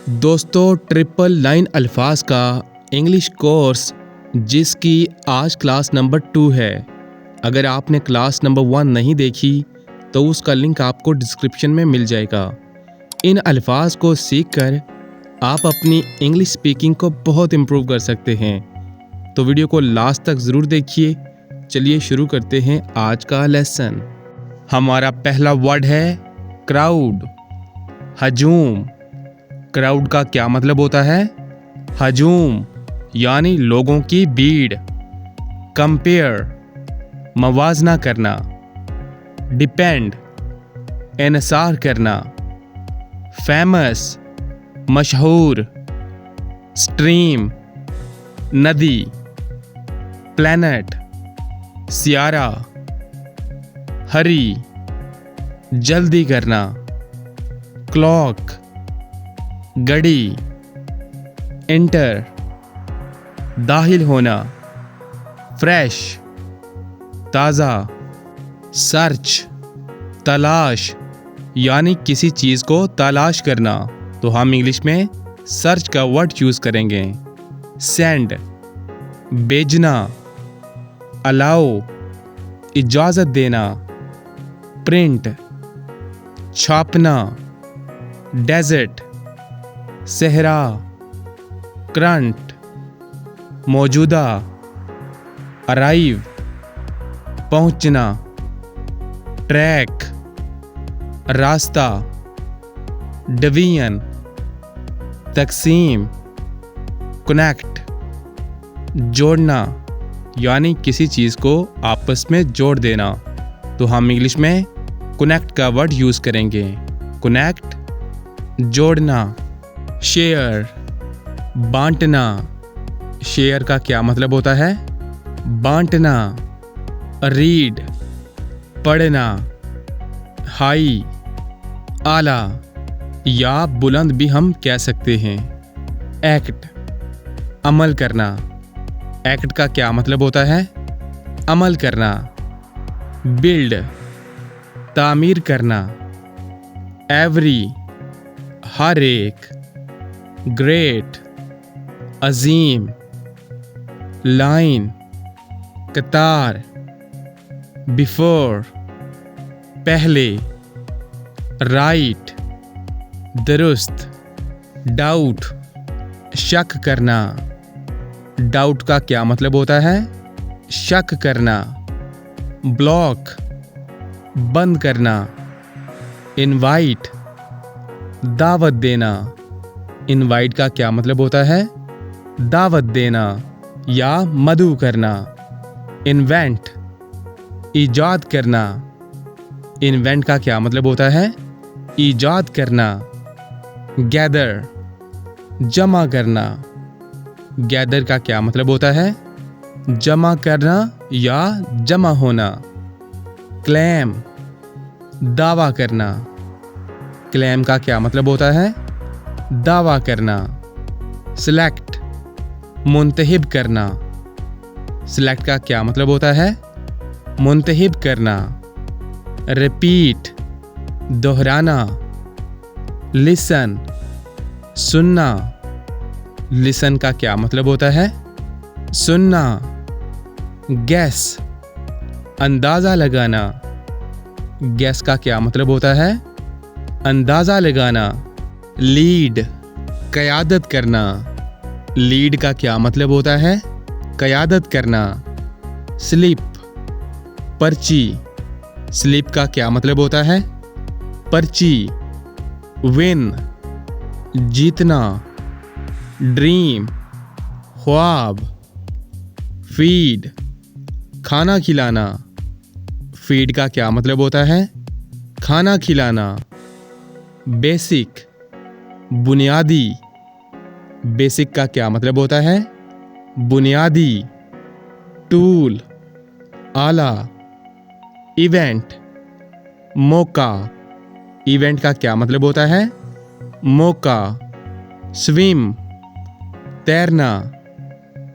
दोस्तों, 999 अल्फाज का इंग्लिश कोर्स जिसकी आज क्लास नंबर 2 है। अगर आपने क्लास नंबर 1 नहीं देखी तो उसका लिंक आपको डिस्क्रिप्शन में मिल जाएगा। इन अल्फाज को सीखकर आप अपनी इंग्लिश स्पीकिंग को बहुत इम्प्रूव कर सकते हैं। तो वीडियो को लास्ट तक ज़रूर देखिए। चलिए शुरू करते हैं आज का लेसन। हमारा पहला वर्ड है क्राउड, हजूम। क्राउड का क्या मतलब होता है? हजूम यानी लोगों की भीड़। कंपेयर मवाजना करना। डिपेंड इन्सार करना। फेमस मशहूर। स्ट्रीम नदी। Planet Sierra. हरी जल्दी करना। क्लॉक घड़ी। एंटर दाखिल होना। फ्रेश ताज़ा। सर्च तलाश यानी किसी चीज़ को तलाश करना, तो हम इंग्लिश में सर्च का वर्ड यूज़ करेंगे। सेंड भेजना। अलाउ इजाज़त देना। प्रिंट छापना। डेजर्ट सहरा। करंट मौजूदा। अराइव पहुंचना। ट्रैक रास्ता। डिवीजन तकसीम। कनेक्ट जोड़ना यानी किसी चीज़ को आपस में जोड़ देना, तो हम इंग्लिश में कनेक्ट का वर्ड यूज़ करेंगे। कनेक्ट जोड़ना। शेयर बांटना। शेयर का क्या मतलब होता है? बांटना। रीड पढ़ना। हाई आला या बुलंद भी हम कह सकते हैं। एक्ट अमल करना। एक्ट का क्या मतलब होता है? अमल करना। बिल्ड तामीर करना। एवरी हर एक। ग्रेट अजीम। लाइन कतार। बिफोर पहले। राइट दुरुस्त। डाउट शक करना। डाउट का क्या मतलब होता है? शक करना। ब्लॉक बंद करना। इनवाइट दावत देना। इनवाइट का क्या मतलब होता है? दावत देना या मदऊ करना। इन्वेंट ईजाद करना। इन्वेंट का क्या मतलब होता है? ईजाद करना। गैदर जमा करना। गैदर का क्या मतलब होता है? जमा करना या जमा होना। क्लेम दावा करना। क्लेम का क्या मतलब होता है? दावा करना। सिलेक्ट मुंतहिब करना। सिलेक्ट का क्या मतलब होता है? मुंतहिब करना। रिपीट दोहराना। लिसन सुनना। लिसन का क्या मतलब होता है? सुनना। गैस अंदाज़ा लगाना। गैस का क्या मतलब होता है? अंदाज़ा लगाना। लीड क़यादत करना। लीड का क्या मतलब होता है? क़यादत करना। स्लिप पर्ची। स्लिप का क्या मतलब होता है? पर्ची। विन जीतना। ड्रीम ख्वाब। फीड खाना खिलाना। फीड का क्या मतलब होता है? खाना खिलाना। बेसिक बुनियादी। बेसिक का क्या मतलब होता है? बुनियादी। टूल आला। इवेंट मौका। इवेंट का क्या मतलब होता है? मौका। स्विम तैरना।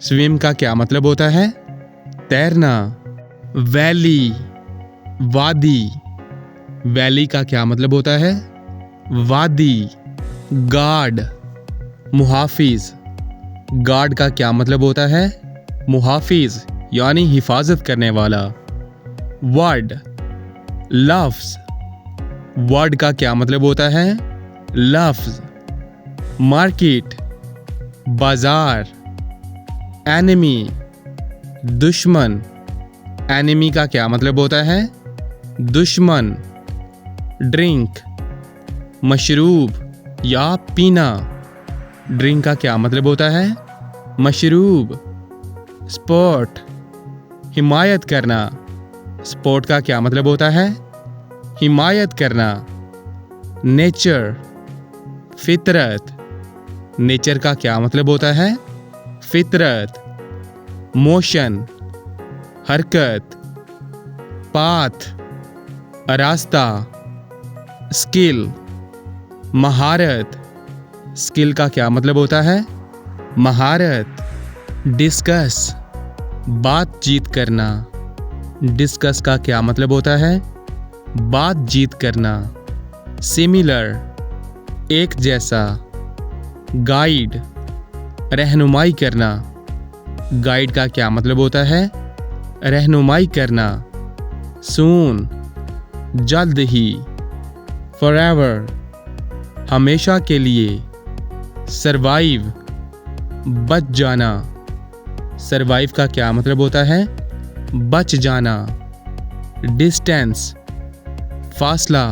स्विम का क्या मतलब होता है? तैरना। वैली वादी। वैली का क्या मतलब होता है? वादी। गार्ड मुहाफिज। गार्ड का क्या मतलब होता है? मुहाफिज यानी हिफाजत करने वाला। वर्ड, लफ्ज। वर्ड का क्या मतलब होता है? लफ्ज। मार्केट, बाजार। एनिमी, दुश्मन। एनिमी का क्या मतलब होता है? दुश्मन। ड्रिंक, मशरूब या पीना। ड्रिंक का क्या मतलब होता है? मशरूब। स्पोर्ट, हिमायत करना। स्पोर्ट का क्या मतलब होता है? हिमायत करना। नेचर, फितरत। नेचर का क्या मतलब होता है? फितरत। मोशन, हरकत। पाथ, रास्ता। स्किल, महारत। स्किल का क्या मतलब होता है? महारत। डिस्कस, बातचीत करना। डिस्कस का क्या मतलब होता है? बातचीत करना। सिमिलर, एक जैसा। गाइड, रहनुमाई करना। गाइड का क्या मतलब होता है? रहनुमाई करना। सून, जल्द ही। फॉरएवर, हमेशा के लिए। सरवाइव, बच जाना। सरवाइव का क्या मतलब होता है? बच जाना। डिस्टेंस, फासला।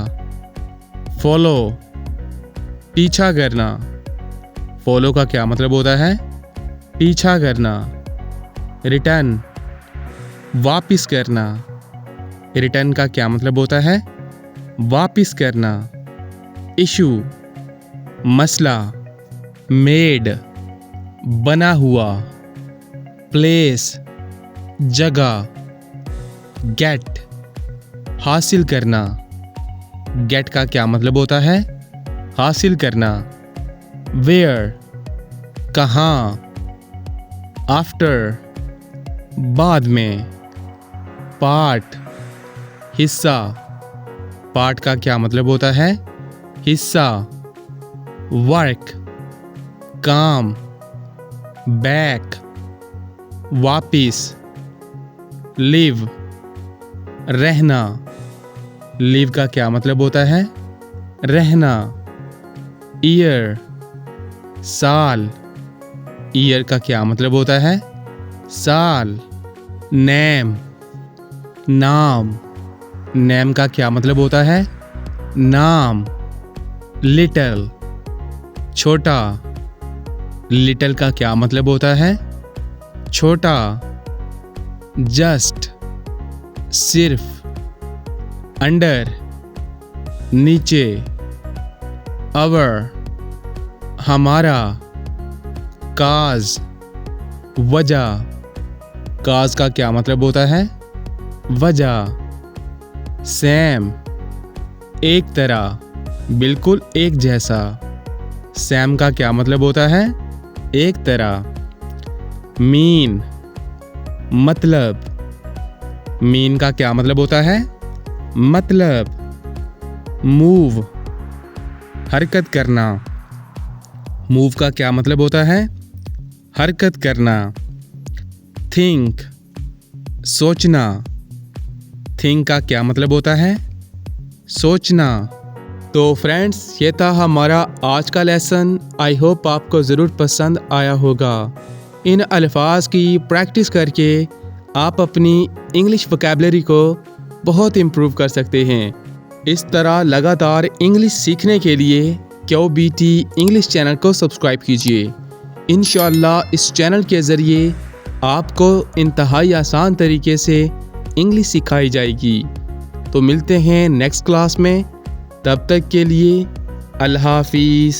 फॉलो, पीछा करना। फॉलो का क्या मतलब होता है? पीछा करना। रिटर्न, वापिस करना। रिटर्न का क्या मतलब होता है? वापिस करना। इशू, मसला। मेड, बना हुआ। प्लेस, जगह। गेट, हासिल करना। गेट का क्या मतलब होता है? हासिल करना। वेयर, कहाँ। आफ्टर, बाद में। पार्ट, हिस्सा। पार्ट का क्या मतलब होता है? हिस्सा। वर्क, काम। बैक, वापिस। लिव, रहना। लिव का क्या मतलब होता है? रहना। ईयर, साल। ईयर का क्या मतलब होता है? साल। नेम, नाम। नेम का क्या मतलब होता है? नाम। लिटल, छोटा। लिटल का क्या मतलब होता है? छोटा। जस्ट, सिर्फ। अंडर, नीचे। अवर, हमारा। काज, वजह। काज का क्या मतलब होता है? वजह। सेम, एक तरह, बिल्कुल एक जैसा। सेम का क्या मतलब होता है? एक तरह। मीन, मतलब। मीन का क्या मतलब होता है? मतलब। मूव, हरकत करना। मूव का क्या मतलब होता है? हरकत करना। थिंक, सोचना। थिंक का क्या मतलब होता है? सोचना। तो फ्रेंड्स, ये था हमारा आज का लेसन। आई होप आपको ज़रूर पसंद आया होगा। इन अल्फाज की प्रैक्टिस करके आप अपनी इंग्लिश वोकैबुलरी को बहुत इम्प्रूव कर सकते हैं। इस तरह लगातार इंग्लिश सीखने के लिए QBT इंग्लिश चैनल को सब्सक्राइब कीजिए। इंशाअल्लाह इस चैनल के ज़रिए आपको इंतहाई आसान तरीके से इंग्लिश सिखाई जाएगी। तो मिलते हैं नेक्स्ट क्लास में। तब तक के लिए अल्लाह हाफिज़।